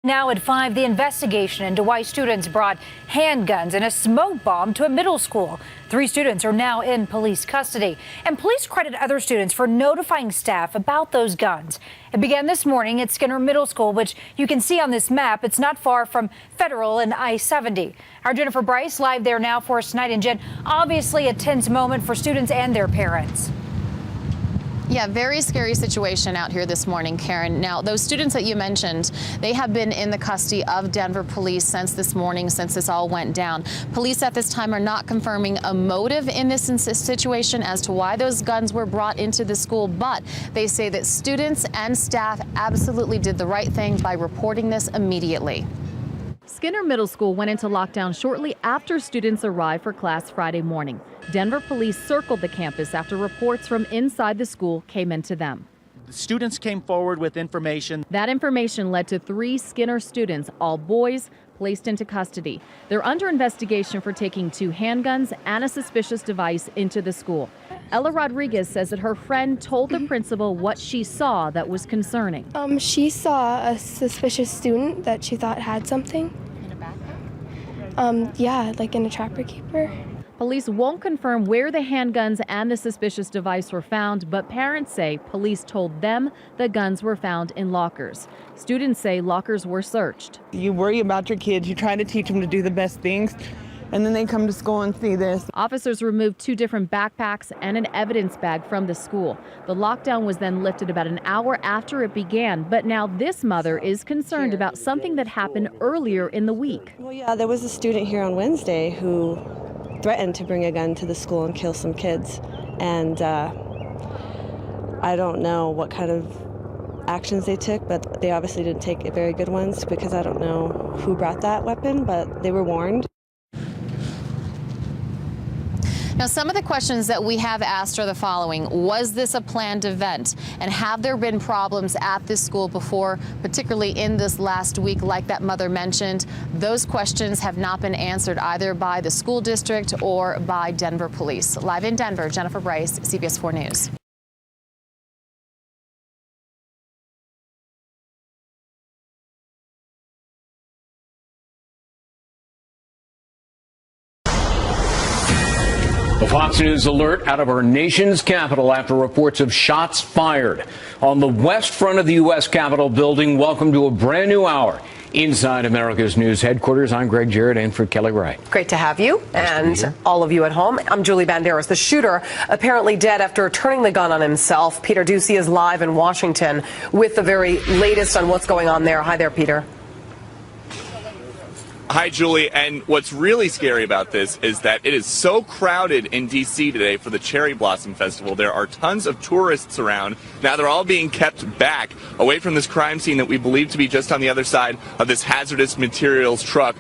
Now at 5, the investigation into why students brought handguns and a smoke bomb to a middle school. 3 students are now in police custody, and police credit other students for notifying staff about those guns. It began this morning at Skinner Middle School, which you can see on this map. It's not far from Federal and I-70. Our Jennifer Bryce live there now for us tonight. And Jen, obviously a tense moment for students and their parents. Yeah, very scary situation out here this morning, Karen. Now, those students that you mentioned, they have been in the custody of Denver police since this morning, since this all went down. Police at this time are not confirming a motive in this situation as to why those guns were brought into the school, but they say that students and staff absolutely did the right thing by reporting this immediately. Skinner Middle School went into lockdown shortly after students arrived for class Friday morning. Denver police circled the campus after reports from inside the school came into them. The students came forward with information. That information led to 3 Skinner students, all boys, placed into custody. They're under investigation for taking 2 handguns and a suspicious device into the school. Ella Rodriguez says that her friend told the principal what she saw that was concerning. She saw a suspicious student that she thought had something. In a backpack? Yeah, like in a trapper keeper. Police won't confirm where the handguns and the suspicious device were found, but parents say police told them the guns were found in lockers. Students say lockers were searched. You worry about your kids, you try to teach them to do the best things, and then they come to school and see this. Officers removed 2 different backpacks and an evidence bag from the school. The lockdown was then lifted about an hour after it began, but now this mother is concerned about something that happened earlier in the week. Well, yeah, there was a student here on Wednesday who threatened to bring a gun to the school and kill some kids. And I don't know what kind of actions they took, but they obviously didn't take very good ones, because I don't know who brought that weapon, but they were warned. Now, some of the questions that we have asked are the following. Was this a planned event? And have there been problems at this school before, particularly in this last week, like that mother mentioned? Those questions have not been answered either by the school district or by Denver police. Live in Denver, Jennifer Bryce, CBS 4 News. A Fox News alert out of our nation's capital after reports of shots fired on the west front of the U.S. Capitol building. Welcome to a brand new hour inside America's News headquarters. I'm Greg Jarrett in for Kelly Wright. Great to have you and all of you at home. I'm Julie Banderas. The shooter apparently dead after turning the gun on himself. Peter Ducey is live in Washington with the very latest on what's going on there. Hi there, Peter. Hi, Julie. And what's really scary about this is that it is so crowded in D.C. today for the Cherry Blossom Festival. There are tons of tourists around. Now they're all being kept back away from this crime scene that we believe to be just on the other side of this hazardous materials truck,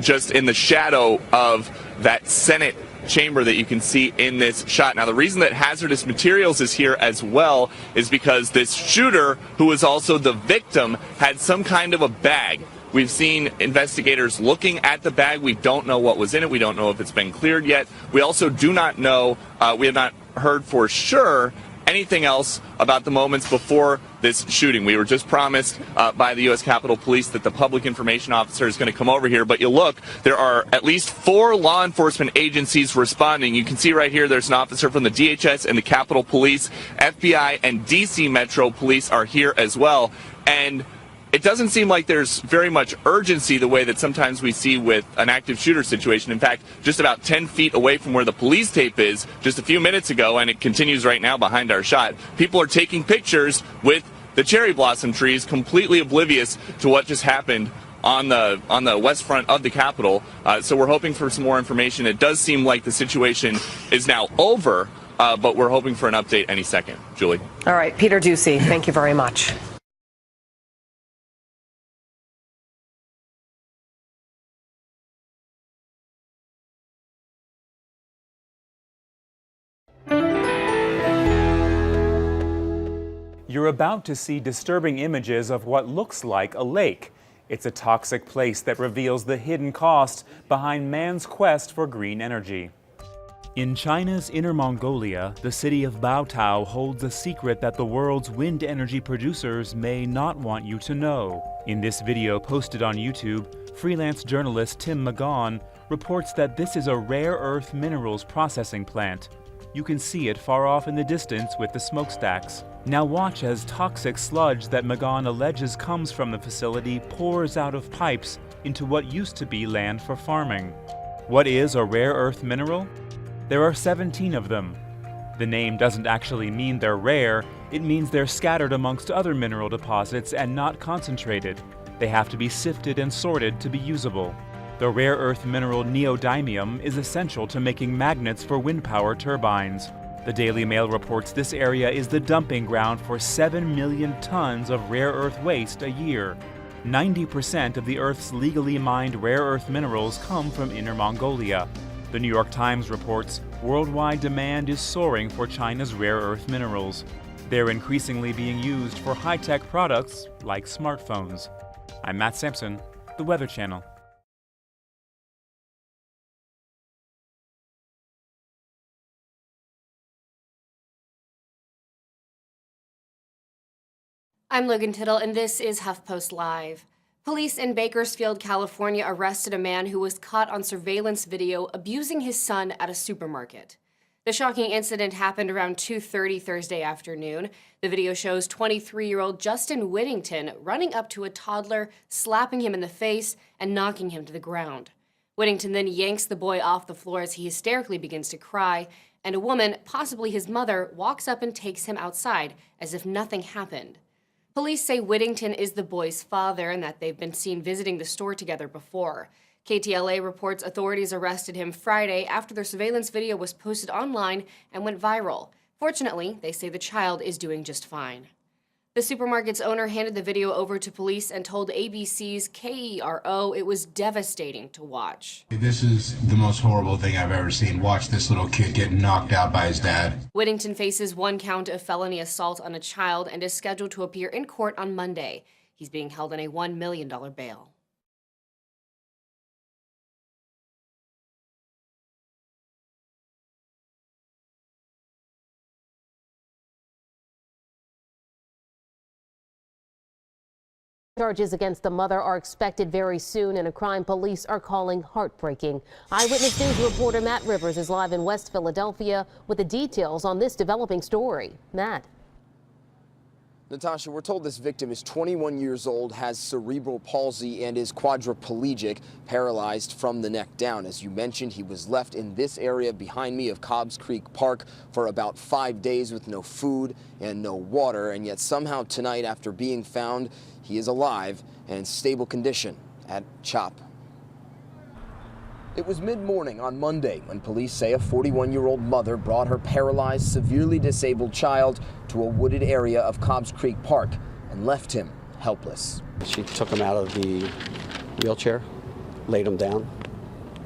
just in the shadow of that Senate chamber that you can see in this shot. Now, the reason that hazardous materials is here as well is because this shooter, who was also the victim, had some kind of a bag. We've seen investigators looking at the bag. We don't know what was in it. We don't know if it's been cleared yet. We also do not know, we have not heard for sure anything else about the moments before this shooting. We were just promised by the U.S. Capitol Police that the public information officer is going to come over here. But you look, there are at least 4 law enforcement agencies responding. You can see right here there's an officer from the DHS and the Capitol Police. FBI and D.C. Metro Police are here as well. And it doesn't seem like there's very much urgency the way that sometimes we see with an active shooter situation. In fact, just about 10 feet away from where the police tape is just a few minutes ago, and it continues right now behind our shot, people are taking pictures with the cherry blossom trees, completely oblivious to what just happened on the west front of the Capitol. So we're hoping for some more information. It does seem like the situation is now over, but we're hoping for an update any second. Julie. All right, Peter Ducey, thank you very much. You're about to see disturbing images of what looks like a lake. It's a toxic place that reveals the hidden cost behind man's quest for green energy. In China's Inner Mongolia, the city of Baotao holds a secret that the world's wind energy producers may not want you to know. In this video posted on YouTube, freelance journalist Tim McGaughan reports that this is a rare earth minerals processing plant. You can see it far off in the distance with the smokestacks. Now watch as toxic sludge that McGaughan alleges comes from the facility pours out of pipes into what used to be land for farming. What is a rare earth mineral? There are 17 of them. The name doesn't actually mean they're rare, it means they're scattered amongst other mineral deposits and not concentrated. They have to be sifted and sorted to be usable. The rare earth mineral neodymium is essential to making magnets for wind power turbines. The Daily Mail reports this area is the dumping ground for 7 million tons of rare earth waste a year. 90% of the Earth's legally mined rare earth minerals come from Inner Mongolia. The New York Times reports worldwide demand is soaring for China's rare earth minerals. They're increasingly being used for high-tech products like smartphones. I'm Matt Sampson, The Weather Channel. I'm Logan Tittle, and this is HuffPost Live. Police in Bakersfield, California arrested a man who was caught on surveillance video abusing his son at a supermarket. The shocking incident happened around 2:30 Thursday afternoon. The video shows 23-year-old Justin Whittington running up to a toddler, slapping him in the face, and knocking him to the ground. Whittington then yanks the boy off the floor as he hysterically begins to cry, and a woman, possibly his mother, walks up and takes him outside as if nothing happened. Police say Whittington is the boy's father and that they've been seen visiting the store together before. KTLA reports authorities arrested him Friday after their surveillance video was posted online and went viral. Fortunately, they say the child is doing just fine. The supermarket's owner handed the video over to police and told ABC's KERO it was devastating to watch. This is the most horrible thing I've ever seen. Watch this little kid get knocked out by his dad. Whittington faces 1 count of felony assault on a child and is scheduled to appear in court on Monday. He's being held on a $1 million bail. Charges against the mother are expected very soon in a crime police are calling heartbreaking. Eyewitness News reporter Matt Rivers is live in West Philadelphia with the details on this developing story. Matt. Natasha, we're told this victim is 21 years old, has cerebral palsy, and is quadriplegic, paralyzed from the neck down. As you mentioned, he was left in this area behind me of Cobbs Creek Park for about 5 days with no food and no water. And yet somehow tonight, after being found, he is alive and in stable condition at CHOP. It was mid-morning on Monday when police say a 41-year-old mother brought her paralyzed, severely disabled child to a wooded area of Cobbs Creek Park and left him helpless. She took him out of the wheelchair, laid him down,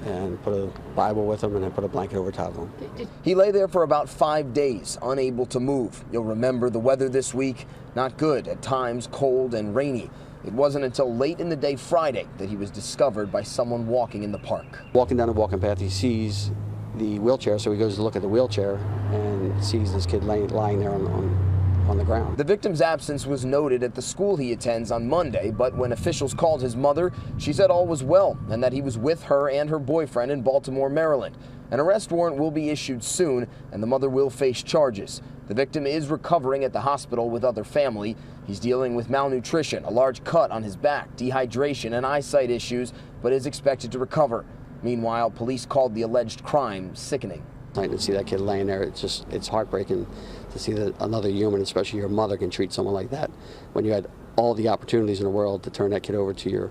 and put a Bible with him and then put a blanket over top of him. He lay there for about 5 days, unable to move. You'll remember the weather this week, not good, at times cold and rainy. It wasn't until late in the day Friday that he was discovered by someone walking in the park. Walking down the walking path, he sees the wheelchair, so he goes to look at the wheelchair and sees this kid lying there on the ground. The victim's absence was noted at the school he attends on Monday, but when officials called his mother, she said all was well and that he was with her and her boyfriend in Baltimore, Maryland. An arrest warrant will be issued soon, and the mother will face charges. The victim is recovering at the hospital with other family. He's dealing with malnutrition, a large cut on his back, dehydration, and eyesight issues, but is expected to recover. Meanwhile, police called the alleged crime sickening. To see that kid laying there, it's heartbreaking to see that another human, especially your mother, can treat someone like that when you had all the opportunities in the world to turn that kid over to your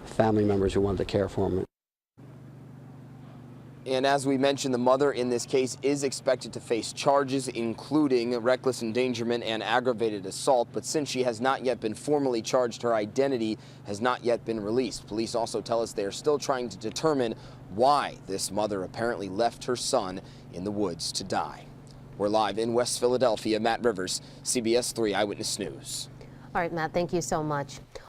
family members who wanted to care for him. And as we mentioned, the mother in this case is expected to face charges, including reckless endangerment and aggravated assault. But since she has not yet been formally charged, her identity has not yet been released. Police also tell us they are still trying to determine why this mother apparently left her son in the woods to die. We're live in West Philadelphia. Matt Rivers, CBS 3 Eyewitness News. All right, Matt, thank you so much.